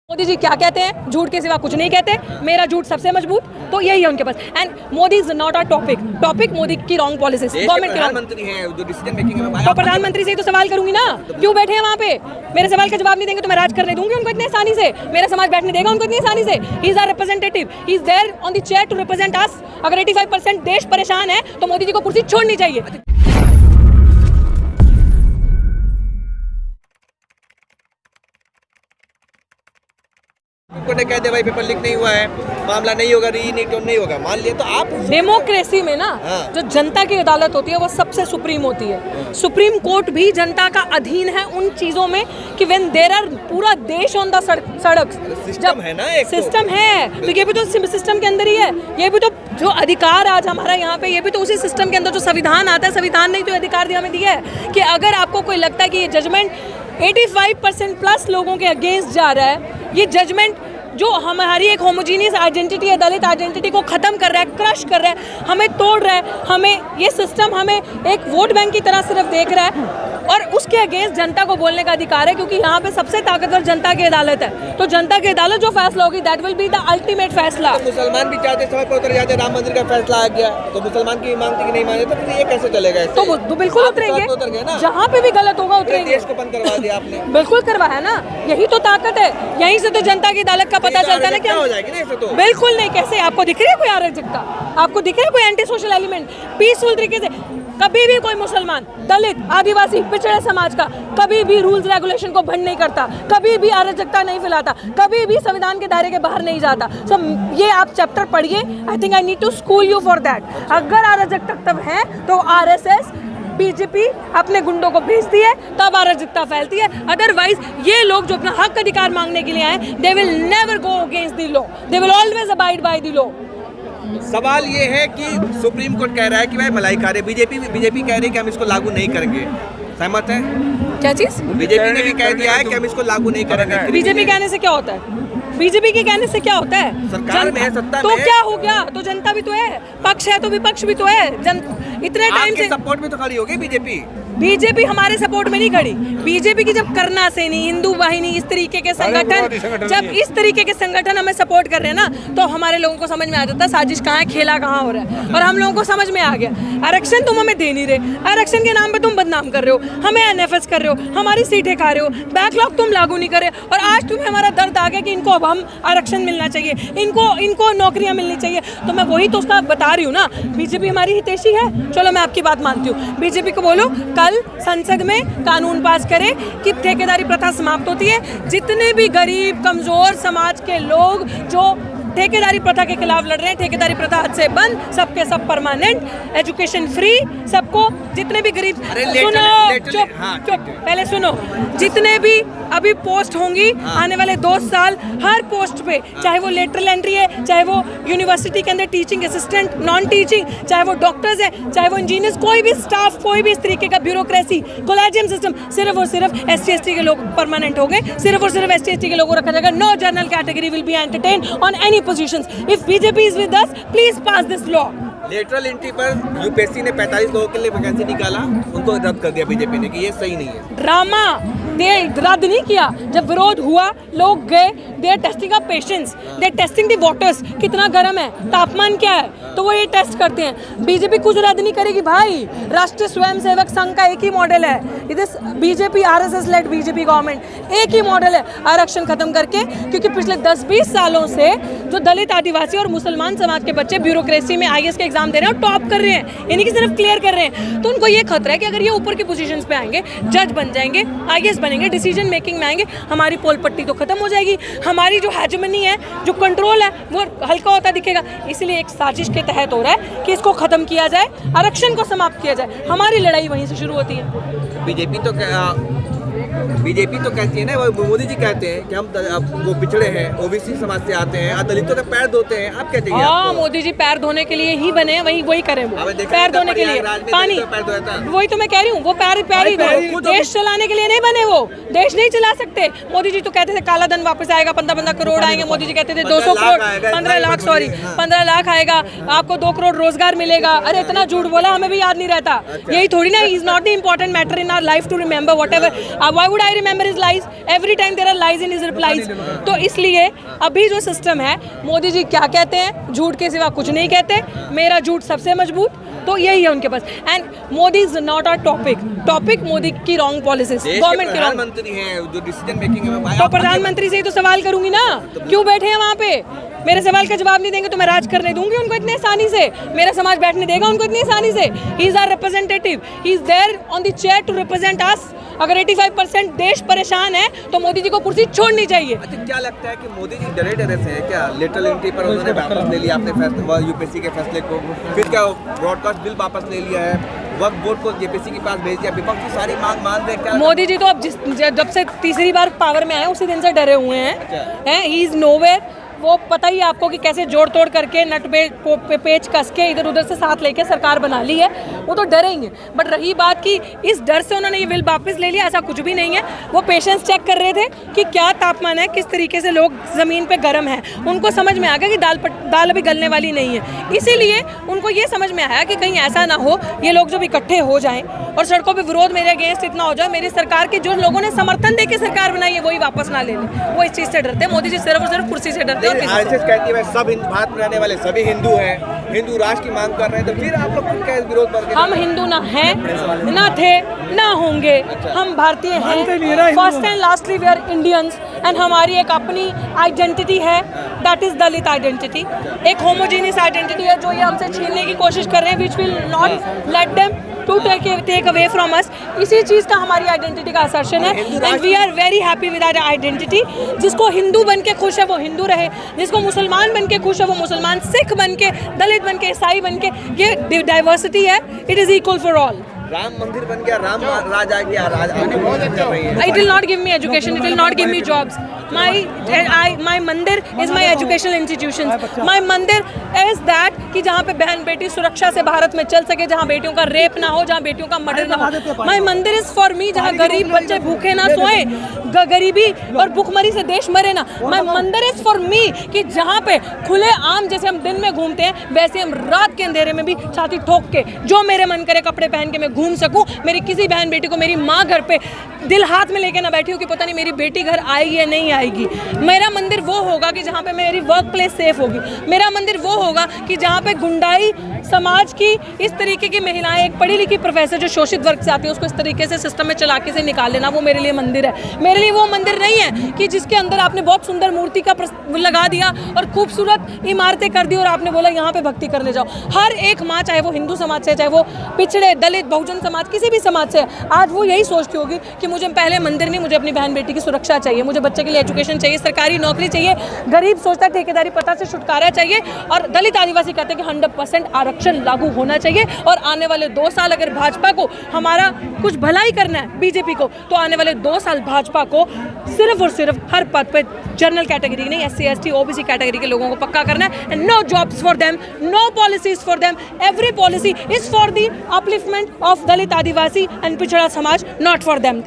मोदी जी क्या कहते हैं? झूठ के सिवा कुछ नहीं कहते। मेरा झूठ सबसे मजबूत, तो यही है उनके पास। And Modi is not a topic Modi की रॉन्ग पॉलिसीज, गवर्नमेंट के प्रधानमंत्री हैं जो डिसीजन मेकिंग में। तो प्रधानमंत्री से ही तो सवाल करूंगी ना, क्यों बैठे हैं वहाँ पे? मेरे सवाल का जवाब नहीं देंगे तो मैं राज करने दूंगी उनको इतनी आसानी से? मेरा समाज बैठने देगा उनको इतनी आसानी से? He is our representative, he is there on the chair to represent us. अगर 85% देश परेशान है तो मोदी जी को कुर्सी छोड़नी चाहिए। ने कह दिया भाई पेपर लीक नहीं हुआ है, मामला नहीं होगा, नहीं होगा, मान लिया तो आप डेमोक्रेसी में ना जो जनता की अदालत होती है वो सबसे सुप्रीम होती है। सुप्रीम कोर्ट भी जनता का अधीन है उन चीजों में कि व्हेन देयर आर पूरा देश ऑन द सड़क, सिस्टम है ना, एक सिस्टम है तो ये भी तो सिस्टम के अंदर ही है। ये भी तो जो अधिकार आज हमारा यहाँ पे, ये भी तो उसी सिस्टम के अंदर जो संविधान आता है, संविधान ने तो अधिकार दिया हमें दिया है कि अगर आपको कोई लगता है कि ये जजमेंट 85% प्लस लोगों के अगेंस्ट जा रहा है, ये जजमेंट जो हमारी एक होमोजीनियस आइडेंटिटी है, दलित आइडेंटिटी को खत्म कर रहा है, क्रश कर रहा है, हमें तोड़ रहा है, हमें ये सिस्टम हमें एक वोट बैंक की तरह सिर्फ देख रहा है, और उसके अगेंस्ट जनता को बोलने का अधिकार है, क्योंकि यहाँ पे सबसे ताकतवर जनता की अदालत है। तो जनता की अदालत जो फैसला होगी that will be the ultimate फैसला। तो मुसलमान भी चाहते समय पर उतर जाते, राम मंदिर का फैसला आ गया तो मुसलमान की मांगती कि नहीं माने, तो फिर ये कैसे चलेगा? तो बिल्कुल उतरेंगे, जहाँ पे भी गलत होगा उतरेंगे। देश को बंद करवा दिया आपने। बिल्कुल करवाया ना, यही तो ताकत है, यहीं से तो जनता की अदालत का पता चलता है ना। क्या हो जाएगी ना ऐसे तो? बिल्कुल नहीं। कैसे? आपको दिख रही है कोई अराजकता? आपको दिख रहा है कोई एंटी सोशल एलिमेंट? पीसफुल तरीके से कभी भी कोई मुसलमान, दलित, आदिवासी, पिछड़े समाज का कभी भी रूल्स रेगुलेशन को भंग नहीं करता, कभी भी अराजकता नहीं फैलाता, कभी भी संविधान के दायरे के बाहर नहीं जाता। सो ये आप चैप्टर पढ़िए, I think I need to school you for that. अगर अराजकता तब है तो आरएसएस, बीजेपी अपने गुंडों को भेजती है, तब अराजकता फैलती है। अदरवाइज ये लोग जो अपना हक अधिकार मांगने के लिए आए, they will never go against the law, they will always abide by the law. सवाल ये है कि सुप्रीम कोर्ट कह रहा है कि भाई मलाई कार्य, बीजेपी कह रही है कि हम इसको लागू नहीं करेंगे, सहमत है? क्या चीज? बीजेपी ने भी कह दिया है कि हम इसको लागू नहीं करेंगे। बीजेपी कहने से क्या होता है? बीजेपी के कहने से क्या होता है? सरकार में है, सत्ता तो में क्या हो गया? तो जनता भी तो है, पक्ष है तो विपक्ष भी तो है। इतने टाइम से सपोर्ट में तो खड़ी होगी बीजेपी। बीजेपी हमारे सपोर्ट में नहीं खड़ी। बीजेपी की जब करना सेनी, हिंदू वाहिनी, इस तरीके के संगठन, जब इस तरीके के संगठन हमें सपोर्ट कर रहे हैं ना, तो हमारे लोगों को समझ में आ जाता है साजिश कहाँ है, खेला कहाँ हो रहा है। और हम लोगों को समझ में आ गया, आरक्षण तुम हमें दे नहीं रहे, आरक्षण के नाम पे तुम बदनाम कर रहे हो, हमें एनएफएस कर रहे हो, हमारी सीटें खा रहे हो, बैकलॉग तुम लागू नहीं कर रहे, और आज तुम्हें हमारा दर्द आ गया कि इनको अब हम आरक्षण मिलना चाहिए, इनको नौकरियां मिलनी चाहिए। तो मैं वही तो उसका बता रही हूँ ना, बीजेपी हमारी हितैषी है। चलो मैं आपकी बात मानती हूँ, बीजेपी को बोलो कल संसद में कानून पास करे कि ठेकेदारी प्रथा समाप्त होती है। जितने भी गरीब कमजोर समाज के लोग जो ठेकेदारी प्रथा के खिलाफ लड़ रहे हैं, ठेकेदारी प्रथा हद से बंद, सबके सब परमानेंट, एजुकेशन फ्री, सबको, जितने भी गरीब, सुनो चुप, पहले सुनो, जितने भी अभी पोस्ट होंगी आने वाले 2 साल, हर पोस्ट पे, चाहे वो लेटरल एंट्री है, चाहे वो यूनिवर्सिटी के अंदर टीचिंग असिस्टेंट, नॉन टीचिंग, चाहे वो डॉक्टर्स है, चाहे वो इंजीनियर्स, कोई भी स्टाफ, कोई भी इस तरीके का ब्यूरोक्रेसी, कोलेजियम सिस्टम, सिर्फ और सिर्फ SC/ST के लोग परमानेंट हो गए, सिर्फ और सिर्फ SC/ST के लोगों को रखा जाएगा। No general category will be entertain on any positions. If BJP is with us, please pass this law. Lateral entry पर यूपीएससी ने 45 लोगों के लिए वैकेंसी निकाला, उनको रद्द कर दिया बीजेपी ने कि ये सही नहीं है। ड्रामा, रद्द नहीं किया। जब विरोध हुआ, लोग गए, they are testing a patience, they are testing the waters, कितना गर्म है, तापमान क्या है, तो वो ये टेस्ट करते हैं। बीजेपी कुछ रद्द नहीं करेगी भाई। राष्ट्रीय स्वयंसेवक संघ का एक ही मॉडल है, इधर BJP RSS led BJP government, एक ही मॉडल है, आरक्षण खत्म करके। क्योंकि पिछले 10-20 सालों से जो दलित, आदिवासी और मुसलमान समाज के बच्चे ब्यूरोक्रेसी में IAS के एग्जाम दे रहे हैं और टॉप कर रहे हैं, यानी कि सिर्फ क्लियर कर रहे हैं, तो उनको ये खतरा है कि अगर ये ऊपर की पोजीशंस पे आएंगे, जज बन जाएंगे, IAS बनेंगे, डिसीजन मेकिंग में आएंगे, हमारी पोल पट्टी तो खत्म हो जाएगी, हमारी जो हेजेमनी है, जो कंट्रोल है, वो हल्का होता दिखेगा। इसलिए एक साजिश के तहत हो रहा है कि इसको खत्म किया जाए, आरक्षण को समाप्त किया जाए। हमारी लड़ाई वहीं से शुरू होती है। बीजेपी तो कहती है ना, वो मोदी जी कहते हैं कि हम वो पिछड़े हैं, OBC समाज से आते हैं, दलितों के पैर धोते हैं। आप क्या चाहिए? हाँ, मोदी जी पैर धोने के लिए ही बने हैं, वही करें वो, पैर धोने के लिए। पानी, वही तो मैं कह रही हूँ, वो पैर ही देश चलाने के लिए नहीं बने, वो देश नहीं चला सकते। मोदी जी तो कहते थे काला धन वापस आएगा, 15 करोड़ आएंगे। मोदी जी कहते थे 200 करोड़, 15 लाख आएगा, आपको 2 करोड़ रोजगार मिलेगा। अरे इतना झूठ बोला, हमें भी याद नहीं रहता। यही थोड़ी ना, is not the important matter in our life to remember whatever. Why would I remember his lies? Every time there are lies in his replies. तो इसलिए अभी जो सिस्टम है, मोदी जी क्या कहते हैं, झूठ के सिवा कुछ नहीं कहते, मेरा झूठ सबसे मजबूत, तो यही है उनके पास. And Modi is not a topic Modi की रॉन्ग पॉलिसीज, गवर्नमेंट की रॉन्ग. प्रधानमंत्री हैं जो डिसीजन मेकिंग है, तो प्रधानमंत्री से ही तो सवाल करूंगी ना, क्यों बैठे हैं वहाँ पे? मेरे सवाल का जवाब नहीं देंगे तो मैं राज करने दूंगी उनको इतने आसानी से? मेरा समाज बैठने देगा उनको इतनी आसानी से? He is our representative, he is there on the chair to represent us. अगर 85% देश परेशान है तो मोदी जी को कुर्सी छोड़नी चाहिए. अच्छा, क्या लगता है कि मोदी जी डरे से हैं क्या? लेटर एंट्री पर उन्होंने वापस ले लिया अपने फैसले, यूपीएससी के फैसले को, फिर क्या ब्रॉडकास्ट बिल वापस ले लिया है, वक्फ बोर्ड को जेपीसी के पास भेज दिया, विपक्ष की सारी मांग मान रहे क्या? मोदी जी तो अब जब से तीसरी बार पावर में आए उसी दिन से डरे हुए हैं. He is nowhere. वो पता ही आपको कि कैसे जोड़ तोड़ करके नट पेच कस के इधर उधर से साथ लेके सरकार बना ली है. वो तो डरेंगे. बट रही बात कि इस डर से उन्होंने ये बिल वापस ले लिया, ऐसा कुछ भी नहीं है. वो पेशेंस चेक कर रहे थे कि क्या तापमान है, किस तरीके से लोग ज़मीन पे गर्म हैं. उनको समझ में आ गया कि दाल अभी गलने वाली नहीं है. इसीलिए उनको ये समझ में आया कि कहीं ऐसा ना हो ये लोग जब इकट्ठे हो जाएं और सड़कों पे विरोध मेरे अगेंस्ट इतना हो जाए, मेरी सरकार के जो लोगों ने समर्थन दे के सरकार बनाई है वही वापस ना ले लें. वो इस चीज़ से डरते हैं. मोदी जी सिर्फ और सिर्फ कुर्सी से डरते हैं. आरएसएस कहती है सब भारत में रहने वाले सभी हिंदू हैं, हिंदू राष्ट्र की मांग कर रहे हैं, तो फिर आप लोग क्या विरोध कर? हम हिंदू ना हैं, ना थे, ना होंगे. हम भारतीय हैं. First and lastly we are Indians. And हमारी एक अपनी आइडेंटिटी है, दैट इज दलित आइडेंटिटी. एक होमोजीनियस आइडेंटिटी है जो ये हमसे छीनने की कोशिश कर रहे हैं, which will not let them to take away from us. इसी चीज़ का हमारी आइडेंटिटी का असर्शन है. And we are very happy with our identity. जिसको हिंदू बन के खुश है वो हिंदू रहे, जिसको मुसलमान बन के खुश है वो मुसलमान, सिख बन के, दलित बन के, ईसाई बन के. ये डाइवर्सिटी है, it is equal for all. Ram मंदिर बन गया, राम राज आ गया, It will not give me education, it will not give me jobs. My mandir is my educational institutions. My mandir is that कि जहाँ पे बहन बेटी सुरक्षा से भारत में चल सके, जहाँ बेटियों का रेप ना हो, जहाँ बेटियों का मर्डर ना हो. My मंदिर is for me, जहाँ गरीब बच्चे भूखे ना सोए, गरीबी और भूखमरी से देश मरे ना. My मंदिर is for me कि जहाँ पे खुले आम जैसे हम दिन में घूमते हैं वैसे हम रात के अंधेरे में भी छाती ठोक के जो मेरे मन करे कपड़े पहन के मैं घूम सकूं. मेरी किसी बहन बेटी को मेरी माँ घर पे दिल हाथ में लेके ना बैठी हो कि पता नहीं मेरी बेटी घर आएगी या नहीं आएगी. मेरा मंदिर वो होगा कि जहाँ पे मेरी वर्क प्लेस सेफ होगी. मेरा मंदिर वो होगा कि जहाँ पे गुंडाई समाज की इस तरीके की महिलाएं, एक पढ़ी लिखी प्रोफेसर जो शोषित वर्ग से आती है उसको इस तरीके से सिस्टम में चलाके से निकाल लेना, वो मेरे लिए मंदिर है. मेरे लिए वो मंदिर नहीं है कि जिसके अंदर आपने बहुत सुंदर मूर्ति का लगा दिया और खूबसूरत इमारतें कर दी और आपने बोला यहाँ पे भक्ति करने जाओ. हर एक माँ, चाहे वो हिंदू समाज से, चाहे वो पिछड़े दलित बहुजन समाज किसी भी समाज से, आज वो यही सोचती होगी कि मुझे पहले मंदिर नहीं, मुझे अपनी बहन बेटी की सुरक्षा चाहिए, मुझे बच्चे के लिए एजुकेशन चाहिए, सरकारी नौकरी चाहिए. गरीब सोचता है ठेकेदारी प्रथा से छुटकारा चाहिए और दलित आदिवासी कहते हैं कि 100% आरक्षण लागू होना चाहिए. और आने वाले 2 साल अगर भाजपा को हमारा कुछ भलाई करना है, बीजेपी को, तो आने वाले 2 साल भाजपा को सिर्फ और सिर्फ हर पद पे जनरल कैटेगरी नहीं, SC ST OBC कैटेगरी के लोगों को पक्का करना है. And no jobs for them, no policies for them. Every policy is for the upliftment of Dalit Adivasi and पिछड़ा समाज, नॉट फॉर देम.